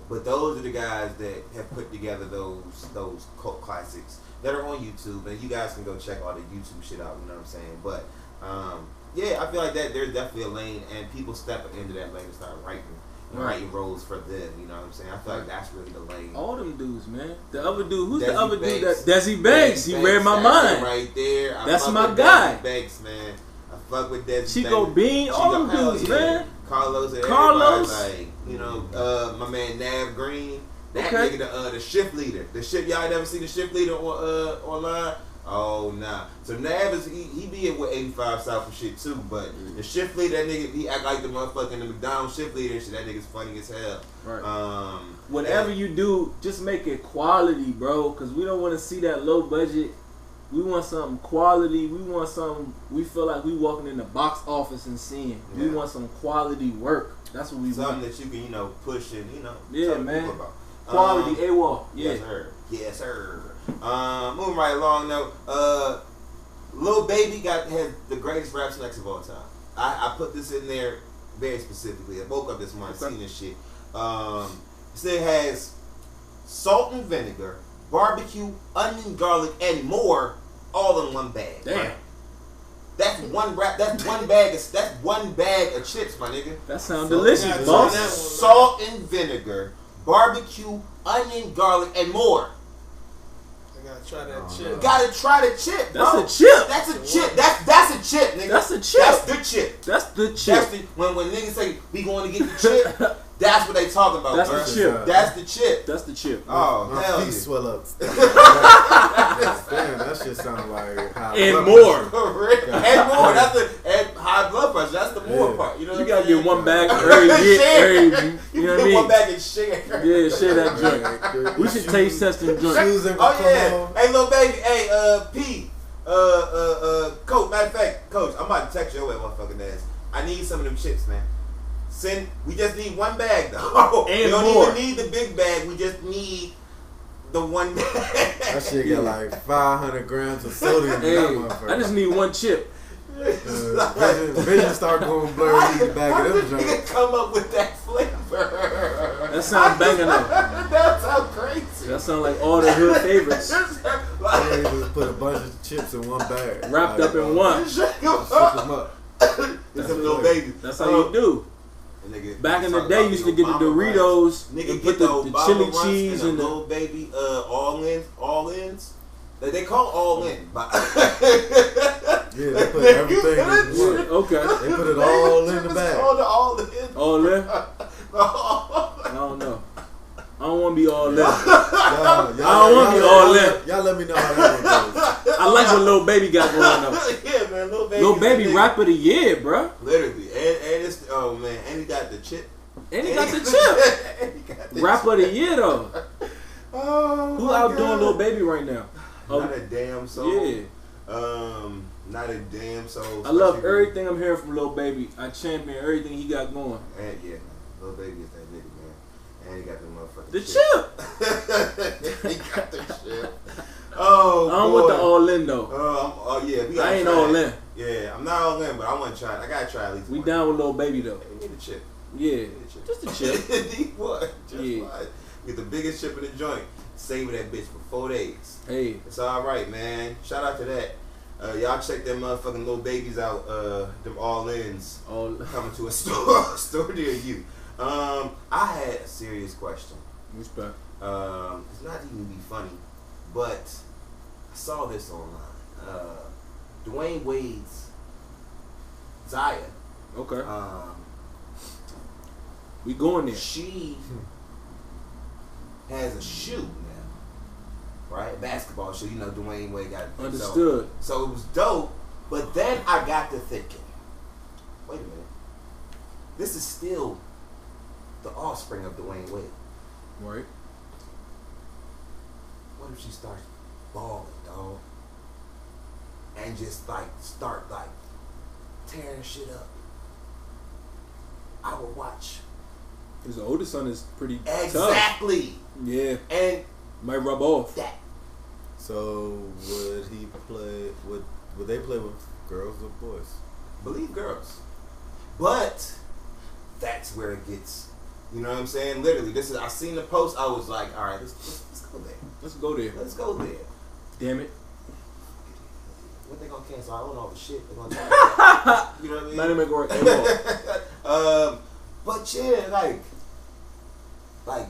But those are the guys that have put together those cult classics that are on YouTube, and you guys can go check all the YouTube shit out, you know what I'm saying? But yeah, I feel like that there's definitely a lane, and people step into that lane and start writing roles for them, you know what I'm saying? I feel like that's really the lane. All them dudes, man. The other dude, who's Desi the other Banks. dude? Desi Banks. He read my mind. Right there. That's my guy. Desi Banks, man. I fuck with Desi Chico Banks. Bean, all them dudes, man. Carlos and Carlos. Like, you know, my man Nav Green. That nigga, the shift leader. Y'all never see the shift leader online? Oh, nah. So Nav is, he be at with 85 South and shit too, but the shift leader, that nigga, he act like the motherfucking the McDonald's shift leader and shit. That nigga's funny as hell. Right. Whatever you do, just make it quality, bro, because we don't want to see that low budget. We want something quality. We want something we feel like we walking in the box office and seeing. Yeah. We want some quality work. That's what we want. Something that you can, you know, push and, you know, yeah, man. About. Quality AWOL. Yeah. Yes, sir. Yes, sir. Moving right along though. Lil Baby has the greatest rap snacks of all time. I put this in there very specifically. I woke up this morning, seen this shit. This thing has salt and vinegar, barbecue, onion, garlic, and more, all in one bag. Damn. That's one bag. That's one bag of chips, my nigga. That sounds delicious, boss. Salt and vinegar, barbecue, onion, garlic, and more. I gotta try that chip. Gotta try the chip, bro. That's a chip. That's a chip. That's a chip, nigga. That's a chip. That's the chip. That's the chip. When niggas say we going to get the chip, that's what they talking about. That's bro. the chip. That's the chip. That's the chip. Oh, my hell feet yeah. swell up. Damn, that shit sound like high and blood more. pressure. And more. That's high blood pressure. That's the more part. You know you what gotta I'm saying? get one bag every year. You know what I mean? One bag and share. Yeah, share that joint. We should taste test and joint. Oh yeah. Hey, little baby. Hey, P. Coach. Matter of fact, Coach, I'm about to text your motherfucking ass. I need some of them chips, man. We just need one bag though. And we don't more. even need the big bag. We just need the one bag. That shit got like 500 grams of sodium in that motherfucker. I just need one chip. Vision start going blurry in the back of them joints. You can come up with that flavor. That sounds banging though. That sounds crazy. That sounds like all the hood favorites. They just put a bunch of chips in one bag. Wrapped up in one. Shook them up. That's a little baby. That's how you do. Back in the day, you used to get the Doritos, and put the chili cheese and the little baby all ins. They call all in. Yeah, they put everything in one. Okay. They put it all in the bag. All in. All in? I don't know. I don't want to be all in. I don't want to be all in. Y'all let me know how that one goes. I like what Lil Baby got going on. Yeah, man, Lil Baby rap of the year, bro. Literally, and it's and he got the chip. And he got the chip. Rap of the year though. Oh, who outdoing Lil Baby right now? Not a damn soul. Yeah. Not a damn soul. I love everything I'm hearing from Lil Baby. I champion everything he got going. And yeah, man, Lil Baby is that nigga, man. And he got the motherfucking chip. He got the chip. Oh, I don't want the all in though. Yeah, I ain't all in. Yeah, I'm not all in, but I want to try it. I gotta try at least. We down with Lil Baby though. We need a chip. Yeah, just a chip. What? Just yeah. Get the biggest chip in the joint. Savor that bitch for 4 days. Hey, it's all right, man. Shout out to that. Y'all check them motherfucking Little Babies out. Them all ins coming to a store near you. I had a serious question. Respect. It's not even be funny, but I saw this online. Dwyane Wade's Zaya. Okay. We going there. She has a shoe now, right? Basketball shoe. You know, Dwyane Wade got it. Understood. So it was dope. But then I got to thinking, wait a minute. This is still the offspring of Dwyane Wade. Right. What if she starts balling, dog? And just start tearing shit up. I would watch. His oldest son is pretty exactly tough. Yeah. And might rub off. That. So would he play? Would they play with girls or boys? Believe girls, but that's where it gets. You know what I'm saying? Literally, this is. I seen the post. I was like, all right, let's go there. Let's go there. Let's go there. Damn it. What they gonna cancel? I don't know all the shit they're gonna do. You know what I mean? Not even gonna work anymore. But yeah, like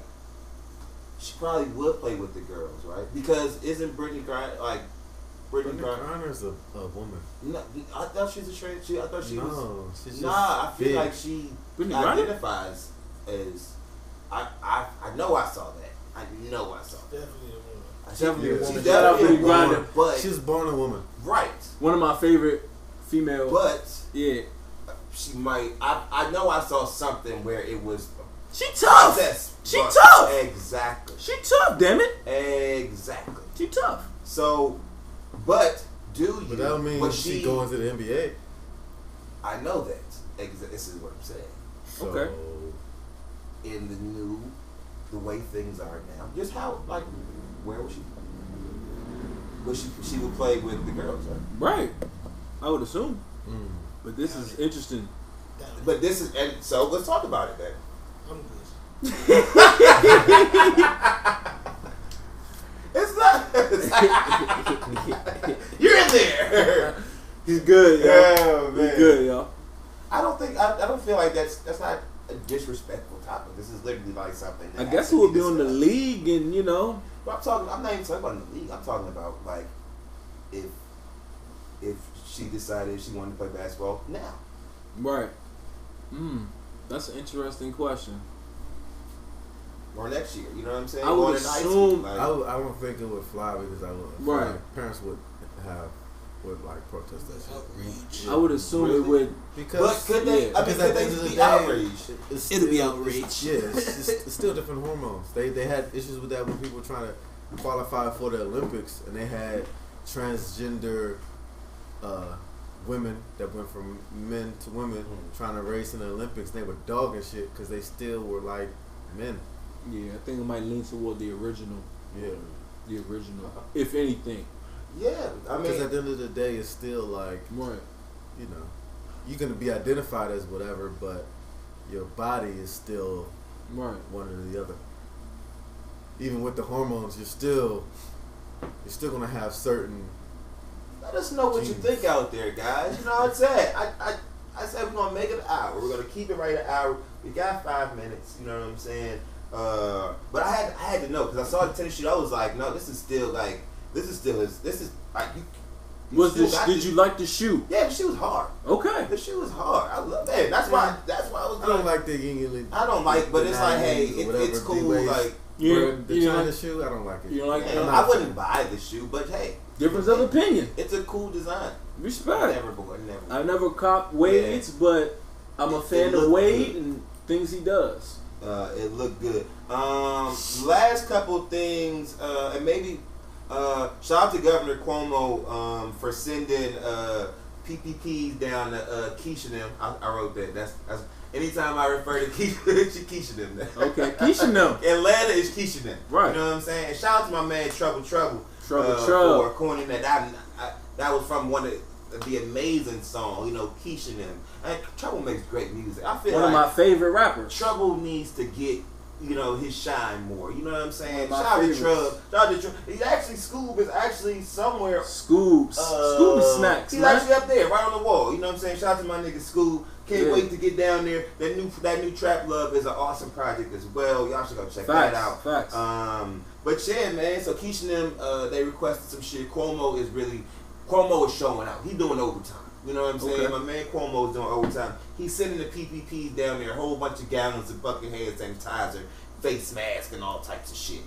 she probably would play with the girls, right? Because isn't Brittany Griner Brittany Griner's a woman? No, I thought she's a trans. I thought she was. She's I feel big. like she identifies as. I know I saw that. I know I saw that. Definitely a woman. She's definitely a woman, but she was born a woman. Right. One of my favorite female. But yeah, she might. I know I saw something where it was. She tough. She tough. Exactly. She tough. Damn it. Exactly. She tough. So, but do you? But that don't mean she going to the NBA. I know that. This is what I'm saying. So, okay. In the way things are now, just how where was she? She would play with the girls, right? Right. I would assume. But this is interesting. But this is, and so let's talk about it then. I'm good. It's not. You're in there. He's good, yo. Yeah, man. He's good, yo. I don't feel like that's not a disrespectful topic. This is literally like something. I guess it would be on the league, and you know. But I'm not even talking about the league. I'm talking about like if she decided she wanted to play basketball now. Right. That's an interesting question. Or next year, you know what I'm saying? I would assume. I don't think it would fly because parents would protest that shit. Outrage. I would assume really? It would. Because but could they? Yeah, I mean, could they be outraged? It'll be outrage. Yeah, it's still different hormones. They had issues with that when people were trying to qualify for the Olympics, and they had transgender women that went from men to women trying to race in the Olympics. They were dogging shit because they still were like men. Yeah, I think it might lean toward the original. Yeah, the original, if anything. Yeah, I mean, because at the end of the day, it's still like, right. You know, you're gonna be identified as whatever, but your body is still right one or the other. Even with the hormones, you're still gonna have certain. Let us know what you think out there, guys. You know what I'm saying? I said we're gonna make it an hour. We're gonna keep it right an hour. We got 5 minutes. You know what I'm saying? But I had to know because I saw the tennis shoot. I was like, no, this is still like Did you like the shoe? Yeah, the shoe was hard. Okay. The shoe was hard. I love that. That's why I was. I don't like the Yingling. I don't like, but it's like, hey, it's cool. Like the China shoe, I don't like it. You don't like it? I wouldn't buy the shoe, but hey, difference of opinion. It's a cool design. Respect. Never. I never copped Wade's, but I'm a fan of Wade and things he does. It looked good. Last couple things, and maybe shout out to Governor Cuomo for sending PPPs down to Keisha them. I wrote that. That's anytime I refer to Keisha them. Okay, Keisha them. Atlanta is Keisha them. Right. You know what I'm saying? And shout out to my man Trouble Trouble for coining that. That was from one of the amazing song, you know, Keisha them. And Trouble makes great music. I feel one of my favorite rappers. Trouble needs to get, you know, his shine more. You know what I'm saying? One of Shout my out to Trub. He's actually, Scoob is actually somewhere. Scoob Snacks. He's actually up there, right on the wall. You know what I'm saying? Shout out to my nigga Scoob. Can't wait to get down there. That new Trap Love is an awesome project as well. Y'all should go check that out. Facts. But yeah, man. So Keisha and them, they requested some shit. Cuomo is showing out. He doing overtime. You know what I'm saying? Okay. My man Cuomo is doing overtime. He's sending the PPPs down there, a whole bunch of gallons of fucking hand sanitizer, face mask, and all types of shit.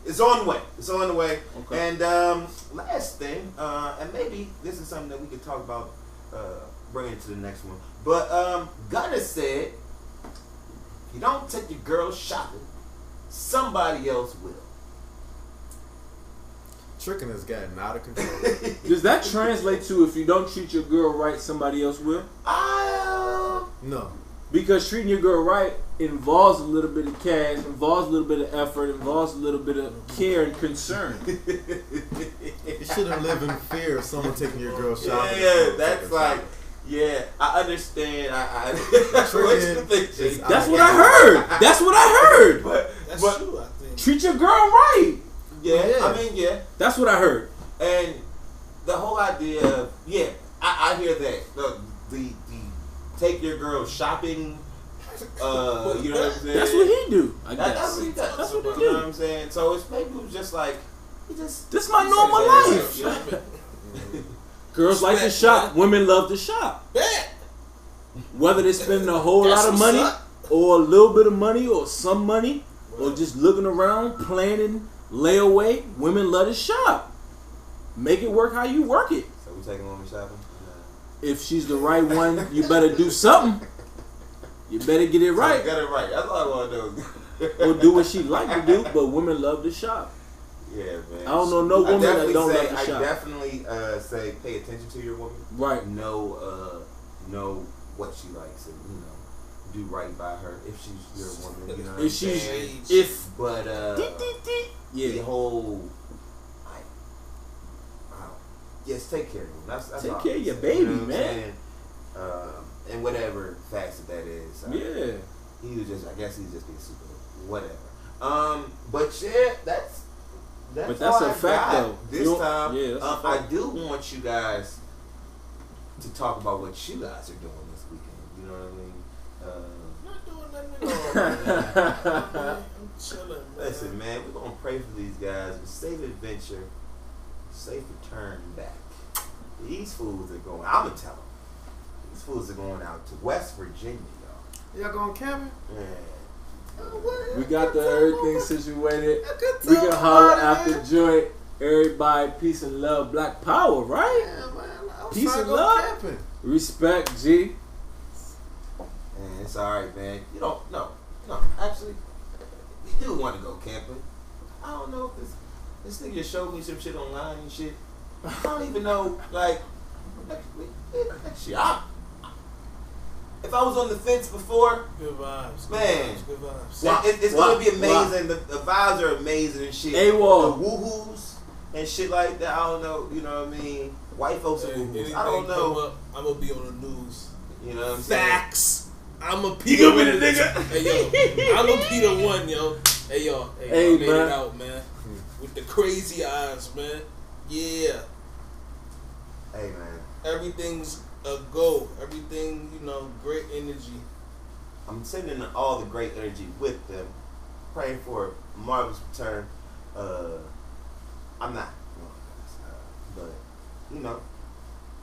It's on the way. It's on the way. Okay. And last thing, and maybe this is something that we could talk about, bring it to the next one. But Gunna said, if you don't take your girl shopping, somebody else will. Tricking has gotten out of control. Does that translate to if you don't treat your girl right, somebody else will? No. Because treating your girl right involves a little bit of cash, involves a little bit of effort, involves a little bit of care and concern. You shouldn't live in fear of someone taking your girl shopping. Yeah, that's like, yeah, I understand. What you think, G? That's what I heard. That's what I heard. That's true, I think. Treat your girl right. Yeah, I mean, yeah. That's what I heard. And the whole idea of, yeah, I hear that. The take your girl shopping, you know what I'm saying? That's what he do, I guess. That's what he does. That's what he You do. know what I'm saying? So it's maybe it was just like, this my normal life. You know? Girls like to shop. Women love to shop. Bet. Whether they spend a whole lot of money or a little bit of money or some money or just looking around, planning, layaway, women love to shop. Make it work how you work it. So we taking women shopping? If she's the right one, you better do something. You better get it right. Got it right. That's all I want to do. Or do what she like to do, but women love to shop. Yeah, man. I don't know no woman that don't love to I shop. definitely say pay attention to your woman. Right. Know what she likes and, you know, do right by her if she's your woman. You know what I'm saying? But yeah. the whole yes, take care of him. That's Take all care I'm of your saying. baby, You know what I'm man. saying? And whatever facet that is. Yeah. He was just, I guess he's just being super, whatever. But yeah, that's But that's all a I fact, got though. this time. Yeah, that's a I fact. do want you guys to talk about what you guys are doing this weekend. You know what I mean? Not doing nothing at all. I'm chilling, man. Listen, man, we're gonna pray for these guys. With safe adventure, safe return back. These fools are going. I'ma tell them. These fools are going out to West Virginia, y'all. Y'all going camping? Yeah. We got the everything situated. We can holler after joint. Everybody, peace and love, Black Power, right? Yeah, man. Peace and love. Camping. Respect, G. Man, it's alright, man. You don't, no. Actually, we do want to go camping. I don't know if this nigga showed me some shit online and shit. I don't even know, like shit. If I was on the fence before, Good vibes. Man. Good vibes. it's gonna be amazing. The vibes are amazing and shit. AWOL. The woohoos and shit like that. I don't know. You know what I mean? White folks are woohoos. I don't know. I'm gonna be on the news. You know what I'm saying? Facts. I'm a P. You gonna be the nigga? Hey yo, I'm a P the one, yo. Hey yo, I made it out, man. With the crazy eyes, man. Yeah. Hey man. Everything's a go. Everything, you know, great energy. I'm sending all the great energy with them. Praying for a marvelous return. I'm not, but you know,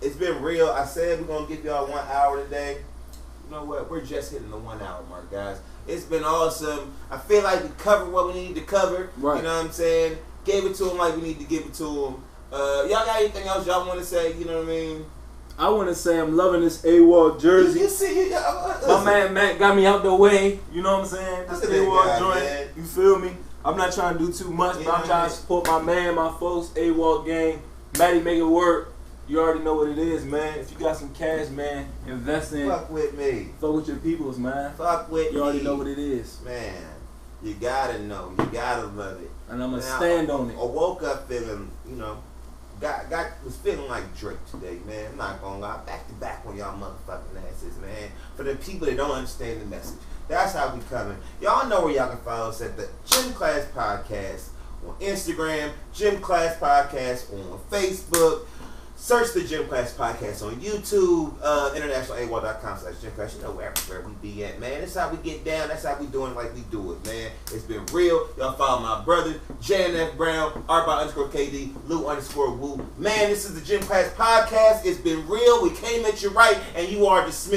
It's been real. I said we're gonna give y'all 1 hour today. You know what? We're just hitting the 1 hour mark, guys. It's been awesome. I feel like we covered what we needed to cover. Right. You know what I'm saying? Gave it to them like we need to give it to them. Y'all got anything else y'all want to say? You know what I mean? I want to say I'm loving this AWOL jersey. You see, My man Matt got me out the way. You know what I'm saying? This Look at that AWOL guy, joint. man. You feel me? I'm not trying to do too much, but I'm trying to support my man, my folks, AWOL gang. Matty, make it work. You already know what it is, man. If you got some cash, man, invest in. Fuck with me. Fuck with your peoples, man. Fuck with me. You already know what it is. Man, you gotta know. You gotta love it. And I'm going to stand on it. I woke up feeling, you know, was feeling like Drake today, man. I'm not gonna lie. Back to back on y'all motherfucking asses, man. For the people that don't understand the message. That's how we coming. Y'all know where y'all can follow us at the Gym Class Podcast on Instagram, Gym Class Podcast on Facebook. Search the Gym Class Podcast on YouTube, internationalawl.com/Gym Class. You know where we be at, man. That's how we get down. That's how we doing it like we do it, man. It's been real. Y'all follow my brother, JNF Brown, @KD, Lou_Woo. Man, this is the Gym Class Podcast. It's been real. We came at you right, and you are dismissed.